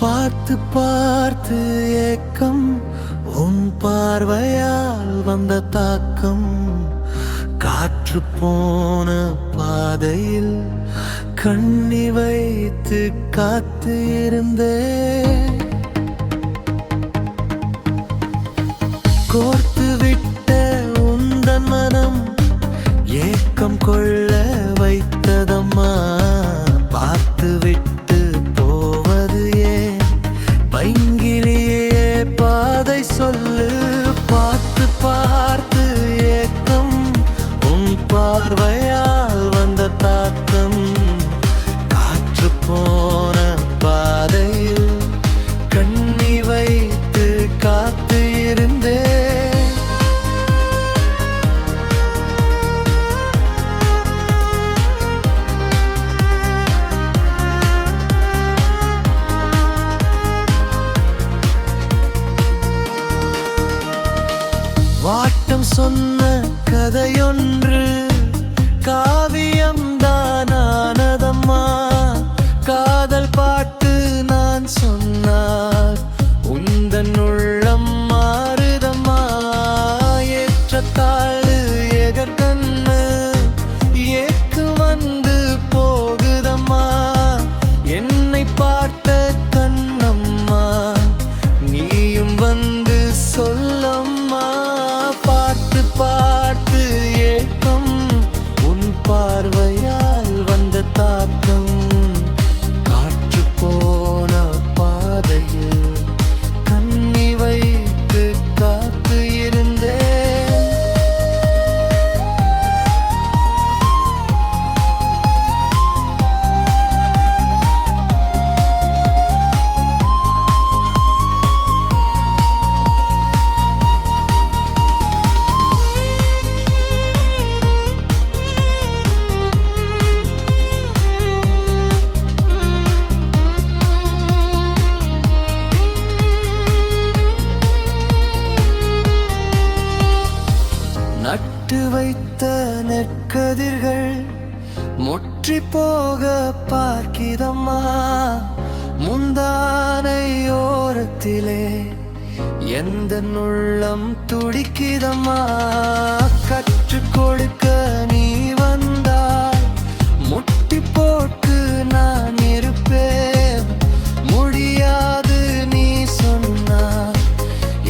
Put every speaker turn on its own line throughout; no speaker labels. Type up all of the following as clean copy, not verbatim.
பார்த்து பார்த்து ஏக்கம், உன் பார்வையால் வந்த தாக்கம். காற்று போன பாதையில் கண்ணி வைத்து காத்து இருந்தே. கோர்த்து விட்ட உந்தன் மனம் ஏக்கம் கொள்ள வைத்ததம்மா. பார்த்து விட்டு போவது ஏன் பைங்கிலியே பாதை சொல்லு. பார்த்து பார்த்து ஏக்கம், உன் பார்வையால் வந்த தாக்கம். காற்று போன பாதையில் கண்ணி வைத்து காத்து இருந்தே. வாட்டம் சொன்ன கதையொன்று காவியம்தான் ஆனதம்மா. காதல் பாட்டு நான் சொன்னால் உந்தன் உள்ளம் மாறுதம்மா. ஏற்றத்தாழ் எகர்கண்ணு ஏக்கு வந்து போகுதம்மா. என்னை பார்த்த கண்ணம்மா, நீயும் வந்து சொல்லம்மா. பார்த்து பார்த்து ஏக்கம், உன் பார்வையால் வந்த தாக்கம். காற்று போன பாதையில் கண்ணி வைத்து காத்து இருந்தே. நட்டு வைத்த நெற்கதிர்கள் முற்றி போக பார்க்கிதம்மா. முந்தானை ஓரத்திலே எந்த உள்ளம் துடிக்கிதம்மா. கற்றுக் கொடுக்க நீ வந்தால் முட்டி போட்டு நான் இருப்பேன். முடியாது நீ சொன்னால்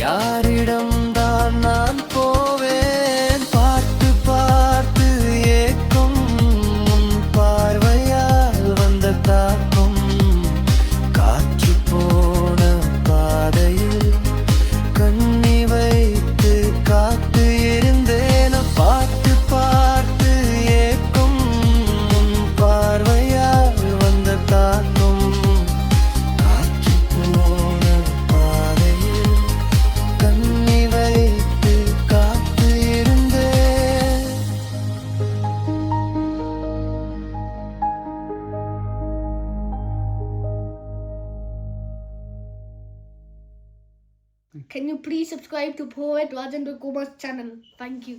யாரிடம்தான் நான் போவேன். பார்த்து பார்த்து ஏக்கம், உன் பார்வையால் வந்த தாக்கம். காற்று போன பாதையில் கண்ணி வைத்து காத்து இருந்தேன். பார்த்து பார்த்து ஏக்கம், உன் பார்வையால் வந்த தாக்கம். காற்று போன பாதையில் கண்ணி வைத்து காத்து இருந்தேன்.
Can you please subscribe to Poet Rajendra Kumar's channel? Thank you.